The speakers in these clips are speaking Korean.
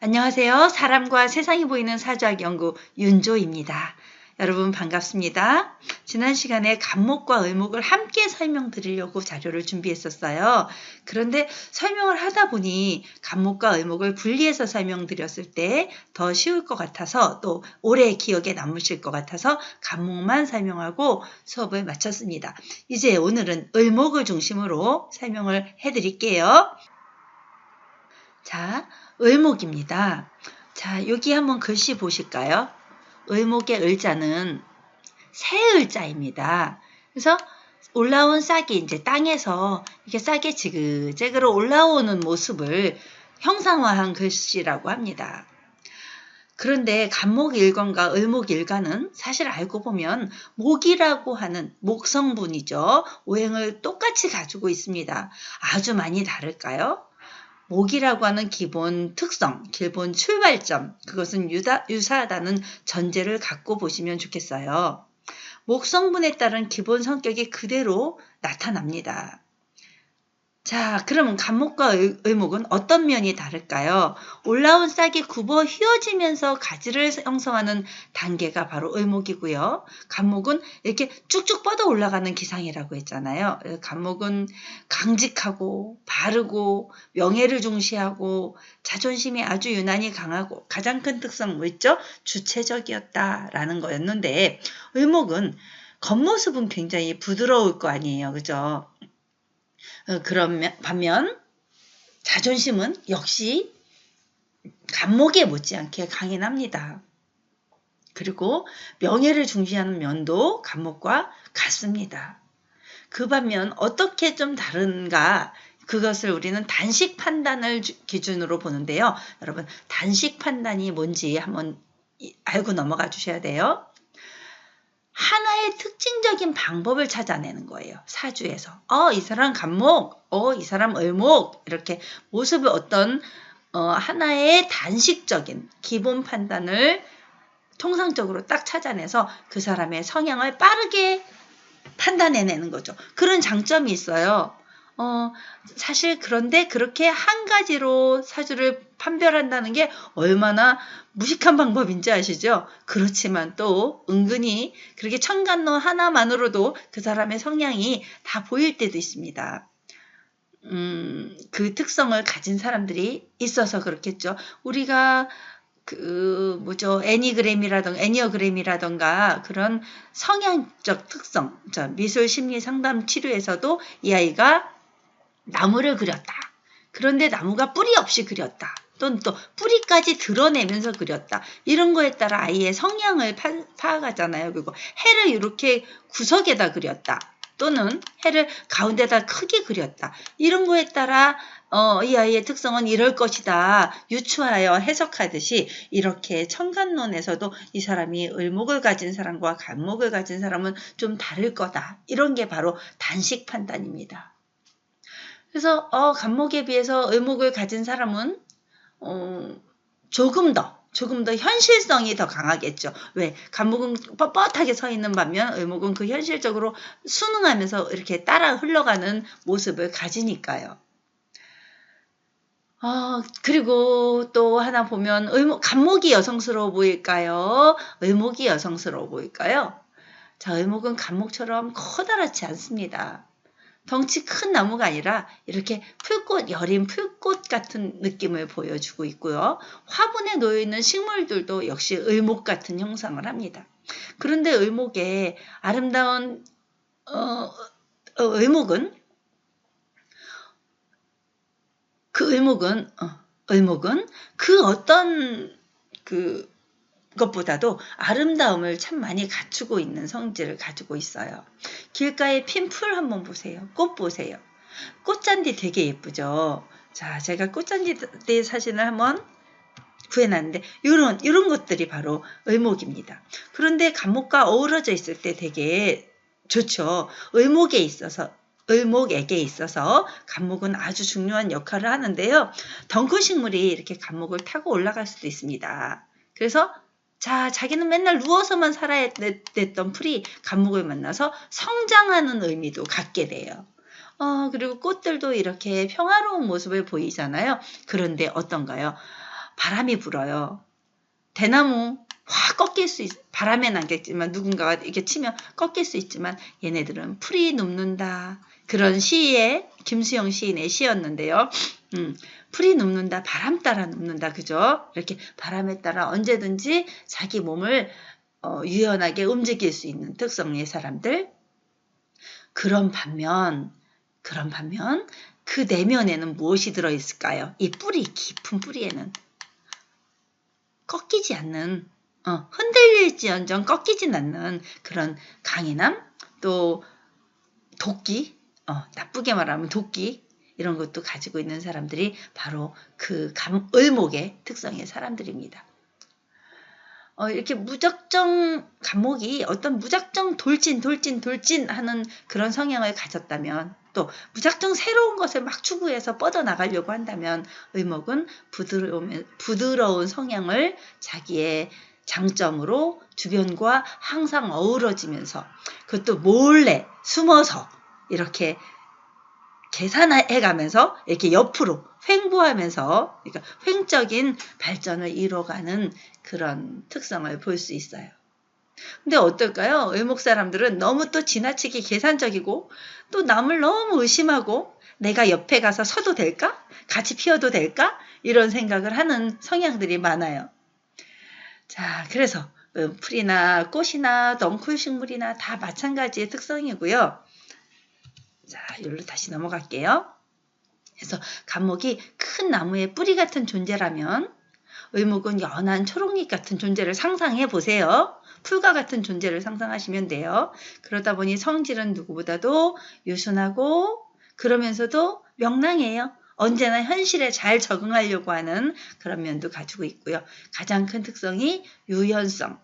안녕하세요. 사람과 세상이 보이는 사주학 연구 윤조입니다. 여러분 반갑습니다. 지난 시간에 간목과 을목을 함께 설명드리려고 자료를 준비했었어요. 그런데 설명을 하다 보니 간목과 을목을 분리해서 설명드렸을 때 더 쉬울 것 같아서 또 오래 기억에 남으실 것 같아서 간목만 설명하고 수업을 마쳤습니다. 이제 오늘은 을목을 중심으로 설명을 해드릴게요. 자, 을목입니다. 자, 여기 한번 글씨 보실까요? 을목의 을자는 새 을자입니다. 그래서 올라온 싹이 이제 땅에서 이렇게 싹이 지그재그로 올라오는 모습을 형상화한 글씨라고 합니다. 그런데 간목일관과 을목일관은 사실 알고 보면 목이라고 하는 목성분이죠. 오행을 똑같이 가지고 있습니다. 아주 많이 다를까요? 목이라고 하는 기본 특성, 기본 출발점, 그것은 유사하다는 전제를 갖고 보시면 좋겠어요. 목성분에 따른 기본 성격이 그대로 나타납니다. 자, 그러면 간목과 을목은 어떤 면이 다를까요? 올라온 싹이 굽어 휘어지면서 가지를 형성하는 단계가 바로 을목이고요. 간목은 이렇게 쭉쭉 뻗어 올라가는 기상이라고 했잖아요. 간목은 강직하고 바르고 명예를 중시하고 자존심이 아주 유난히 강하고 가장 큰 특성 뭐 있죠? 주체적이었다라는 거였는데 을목은 겉모습은 굉장히 부드러울 거 아니에요. 그죠? 그런 반면 자존심은 역시 간목에 못지않게 강인합니다. 그리고 명예를 중시하는 면도 간목과 같습니다. 그 반면 어떻게 좀 다른가 그것을 우리는 단식 판단을 기준으로 보는데요. 여러분 단식 판단이 뭔지 한번 알고 넘어가 주셔야 돼요. 하나의 특징적인 방법을 찾아내는 거예요. 사주에서. 이 사람 간목, 이 사람 을목 이렇게 모습을 어떤 하나의 단식적인 기본 판단을 통상적으로 딱 찾아내서 그 사람의 성향을 빠르게 판단해내는 거죠. 그런 장점이 있어요. 사실 그런데 그렇게 한 가지로 사주를 판별한다는 게 얼마나 무식한 방법인지 아시죠? 그렇지만 또 은근히 그렇게 천간로 하나만으로도 그 사람의 성향이 다 보일 때도 있습니다. 그 특성을 가진 사람들이 있어서 그렇겠죠. 우리가 애니어그램이라던가 그런 성향적 특성, 미술 심리 상담 치료에서도 이 아이가 나무를 그렸다. 그런데 나무가 뿌리 없이 그렸다. 또는 또 뿌리까지 드러내면서 그렸다. 이런 거에 따라 아이의 성향을 파악하잖아요. 그리고 해를 이렇게 구석에다 그렸다. 또는 해를 가운데다 크게 그렸다. 이런 거에 따라 이 아이의 특성은 이럴 것이다. 유추하여 해석하듯이 이렇게 천간론에서도 이 사람이 을목을 가진 사람과 간목을 가진 사람은 좀 다를 거다. 이런 게 바로 단식 판단입니다. 그래서 간목에 비해서 을목을 가진 사람은 조금 더 현실성이 더 강하겠죠. 왜? 간목은 뻣뻣하게 서 있는 반면 을목은 그 현실적으로 순응하면서 이렇게 따라 흘러가는 모습을 가지니까요. 그리고 또 하나 보면 간목이 여성스러워 보일까요? 을목이 여성스러워 보일까요? 자, 을목은 간목처럼 커다랗지 않습니다. 덩치 큰 나무가 아니라 이렇게 여린 풀꽃 같은 느낌을 보여주고 있고요. 화분에 놓여있는 식물들도 역시 을목 같은 형상을 합니다. 그런데 을목의 아름다운 을목은 그 어떤 것보다도 아름다움을 참 많이 갖추고 있는 성질을 가지고 있어요. 길가에 핀 풀 한번 보세요. 꽃 보세요. 꽃잔디 되게 예쁘죠. 자, 제가 꽃잔디 사진을 한번 구해놨는데 이런 것들이 바로 을목입니다. 그런데 간목과 어우러져 있을 때 되게 좋죠. 을목에게 있어서 간목은 아주 중요한 역할을 하는데요. 덩쿨식물이 이렇게 간목을 타고 올라갈 수도 있습니다. 그래서 자기는 맨날 누워서만 살아야 됐던 풀이 간목을 만나서 성장하는 의미도 갖게 돼요. 그리고 꽃들도 이렇게 평화로운 모습을 보이잖아요. 그런데 어떤가요? 바람이 불어요. 대나무 확 꺾일 수 바람엔 안겠지만 누군가가 이렇게 치면 꺾일 수 있지만 얘네들은 풀이 눕는다. 그런 시에 김수영 시인의 시였는데요. 풀이 눕는다. 바람 따라 눕는다. 그죠? 이렇게 바람에 따라 언제든지 자기 몸을 유연하게 움직일 수 있는 특성의 사람들. 그런 반면 그 내면에는 무엇이 들어있을까요? 이 뿌리, 깊은 뿌리에는 꺾이지 않는, 흔들릴지언정 꺾이진 않는 그런 강인함, 또 도끼, 나쁘게 말하면 도끼, 이런 것도 가지고 있는 사람들이 바로 그 을목의 특성의 사람들입니다. 이렇게 무작정 간목이 어떤 무작정 돌진 하는 그런 성향을 가졌다면, 또 무작정 새로운 것을 막 추구해서 뻗어나가려고 한다면 을목은 부드러운 성향을 자기의 장점으로 주변과 항상 어우러지면서, 그것도 몰래 숨어서 이렇게 계산해가면서 이렇게 옆으로 횡보하면서, 그러니까 횡적인 발전을 이뤄가는 그런 특성을 볼 수 있어요. 근데 어떨까요? 을목 사람들은 너무 또 지나치게 계산적이고, 또 남을 너무 의심하고, 내가 옆에 가서 서도 될까? 같이 피워도 될까? 이런 생각을 하는 성향들이 많아요. 자, 그래서 풀이나 꽃이나 넝쿨 식물이나 다 마찬가지의 특성이고요. 자, 여기로 다시 넘어갈게요. 그래서 간목이 큰 나무의 뿌리 같은 존재라면 을목은 연한 초록잎 같은 존재를 상상해 보세요. 풀과 같은 존재를 상상하시면 돼요. 그러다 보니 성질은 누구보다도 유순하고 그러면서도 명랑해요. 언제나 현실에 잘 적응하려고 하는 그런 면도 가지고 있고요. 가장 큰 특성이 유연성.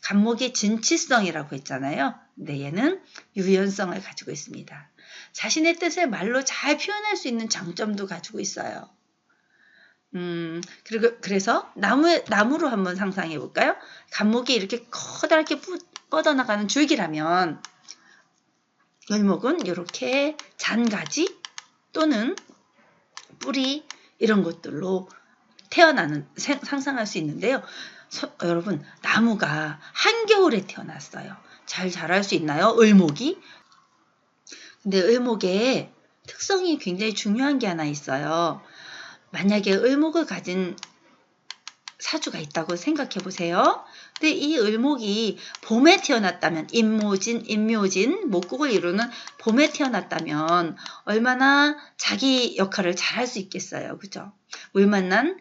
간목이 진취성이라고 했잖아요. 근데 얘는 유연성을 가지고 있습니다. 자신의 뜻을 말로 잘 표현할 수 있는 장점도 가지고 있어요. 그래서 나무로 한번 상상해 볼까요? 간목이 이렇게 커다랗게 뻗어나가는 줄기라면 을목은 이렇게 잔가지 또는 뿌리 이런 것들로 태어나는 상상할 수 있는데요. 여러분, 나무가 한겨울에 태어났어요. 잘 자랄 수 있나요? 을목이? 근데 을목의 특성이 굉장히 중요한 게 하나 있어요. 만약에 을목을 가진 사주가 있다고 생각해 보세요. 근데 이 을목이 봄에 태어났다면, 임묘진, 목국을 이루는 봄에 태어났다면 얼마나 자기 역할을 잘할 수 있겠어요. 그죠? 물 만난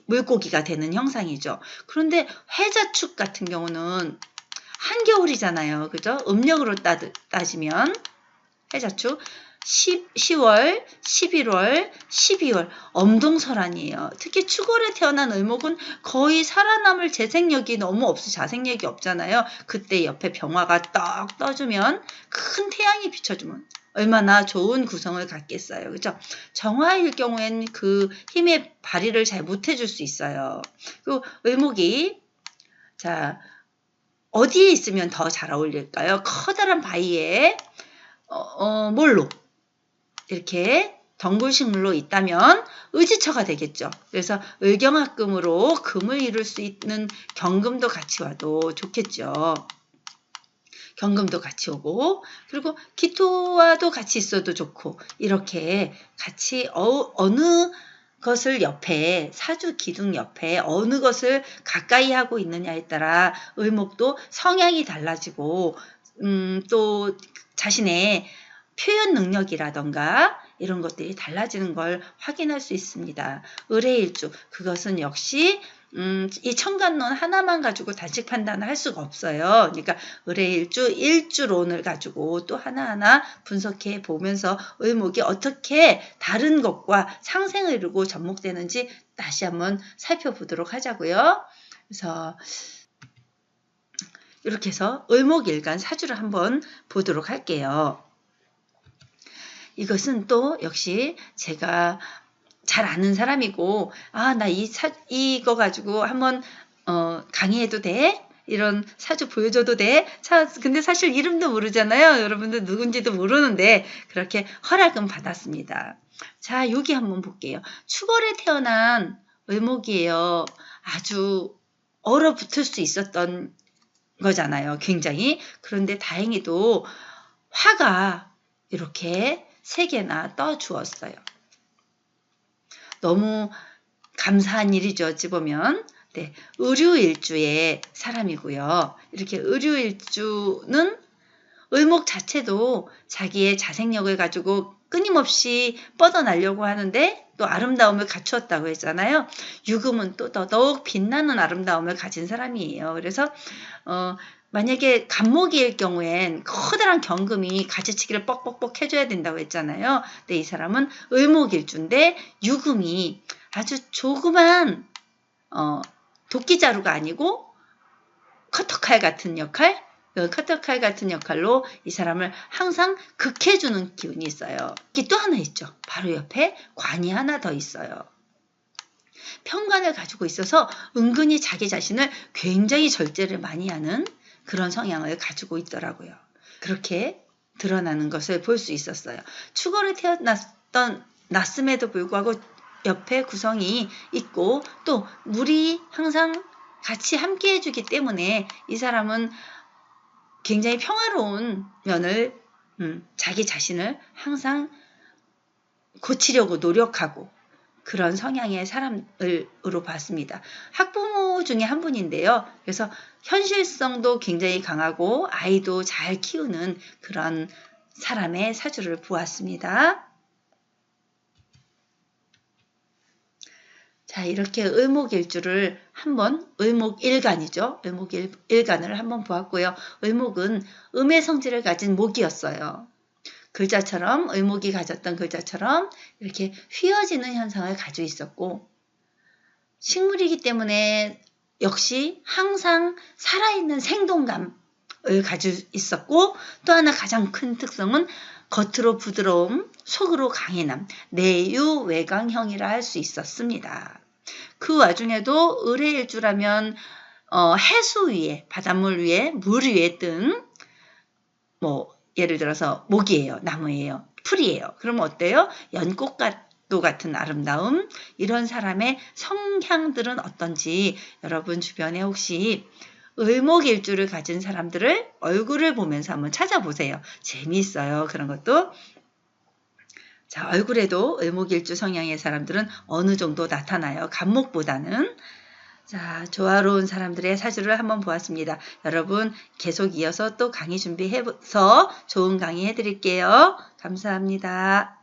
물고기가 되는 형상이죠. 그런데 해자축 같은 경우는 한겨울이잖아요. 그죠? 음력으로 따지면 해자축 10월, 11월, 12월 엄동설한이에요. 특히 축월에 태어난 을목은 거의 살아남을 재생력이 너무 자생력이 없잖아요. 그때 옆에 병화가 떡 떠주면, 큰 태양이 비춰주면 얼마나 좋은 구성을 갖겠어요. 그죠? 정화일 경우엔 그 힘의 발휘를 잘 못해줄 수 있어요. 그리고 을목이 어디에 있으면 더 잘 어울릴까요? 커다란 바위에 뭘로? 이렇게 덩굴식물로 있다면 의지처가 되겠죠. 그래서 을경합금으로 금을 이룰 수 있는 경금도 같이 와도 좋겠죠. 경금도 같이 오고, 그리고 기토와도 같이 있어도 좋고, 이렇게 같이 어느 것을 옆에, 사주 기둥 옆에 어느 것을 가까이 하고 있느냐에 따라 을목도 성향이 달라지고, 또 자신의 표현 능력이라던가 이런 것들이 달라지는 걸 확인할 수 있습니다. 을의 일주, 그것은 역시 이 천간론 하나만 가지고 단식 판단을 할 수가 없어요. 그러니까 을의 일주론을 가지고 또 하나하나 분석해 보면서 을목이 어떻게 다른 것과 상생을 이루고 접목되는지 다시 한번 살펴보도록 하자고요. 그래서 이렇게 해서 을목일간 사주를 한번 보도록 할게요. 이것은 또 역시 제가 잘 아는 사람이고, 나 이거 가지고 한번 강의해도 돼? 이런 사주 보여줘도 돼? 근데 사실 이름도 모르잖아요. 여러분들 누군지도 모르는데 그렇게 허락은 받았습니다. 자, 여기 한번 볼게요. 축월에 태어난 을목이에요. 아주 얼어붙을 수 있었던 거잖아요. 굉장히. 그런데 다행히도 화가 이렇게 3개나 떠 주었어요. 너무 감사한 일이죠. 어찌 보면. 네, 의류일주의 사람이고요. 이렇게 의류일주는 을목 자체도 자기의 자생력을 가지고 끊임없이 뻗어나려고 하는데 또 아름다움을 갖추었다고 했잖아요. 유금은 또 더더욱 빛나는 아름다움을 가진 사람이에요. 그래서 만약에 간목일 경우엔 커다란 경금이 가지치기를 뻑뻑뻑 해줘야 된다고 했잖아요. 근데 이 사람은 을목일주인데 유금이 아주 조그만 도끼자루가 아니고 커터칼 같은 역할, 커터칼 같은 역할로 이 사람을 항상 극해주는 기운이 있어요. 이게 또 하나 있죠. 바로 옆에 관이 하나 더 있어요. 편관을 가지고 있어서 은근히 자기 자신을 굉장히 절제를 많이 하는 그런 성향을 가지고 있더라고요. 그렇게 드러나는 것을 볼 수 있었어요. 축월에 태어났음에도 불구하고 옆에 구성이 있고 또 물이 항상 같이 함께 해주기 때문에 이 사람은 굉장히 평화로운 면을 자기 자신을 항상 고치려고 노력하고 그런 성향의 사람으로 봤습니다. 학부모 중에 한 분인데요. 그래서 현실성도 굉장히 강하고 아이도 잘 키우는 그런 사람의 사주를 보았습니다. 자, 이렇게 을목일주를 한번, 을목일간이죠. 을목일간을 한번 보았고요. 을목은 음의 성질을 가진 목이었어요. 글자처럼, 을목이 가졌던 글자처럼 이렇게 휘어지는 현상을 가지고 있었고, 식물이기 때문에 역시 항상 살아있는 생동감을 가지고 있었고, 또 하나 가장 큰 특성은 겉으로 부드러움, 속으로 강인함, 내유외강형이라 할 수 있었습니다. 그 와중에도 을의 일주라면 해수 위에, 바닷물 위에, 물 위에 뜬 예를 들어서 목이에요, 나무예요, 풀이에요. 그러면 어때요? 연꽃도 같은 아름다움, 이런 사람의 성향들은 어떤지 여러분 주변에 혹시 을목일주를 가진 사람들을 얼굴을 보면서 한번 찾아보세요. 재미있어요. 그런 것도. 자, 얼굴에도 을목일주 성향의 사람들은 어느 정도 나타나요. 간목보다는. 자, 조화로운 사람들의 사주를 한번 보았습니다. 여러분 계속 이어서 또 강의 준비해서 좋은 강의 해드릴게요. 감사합니다.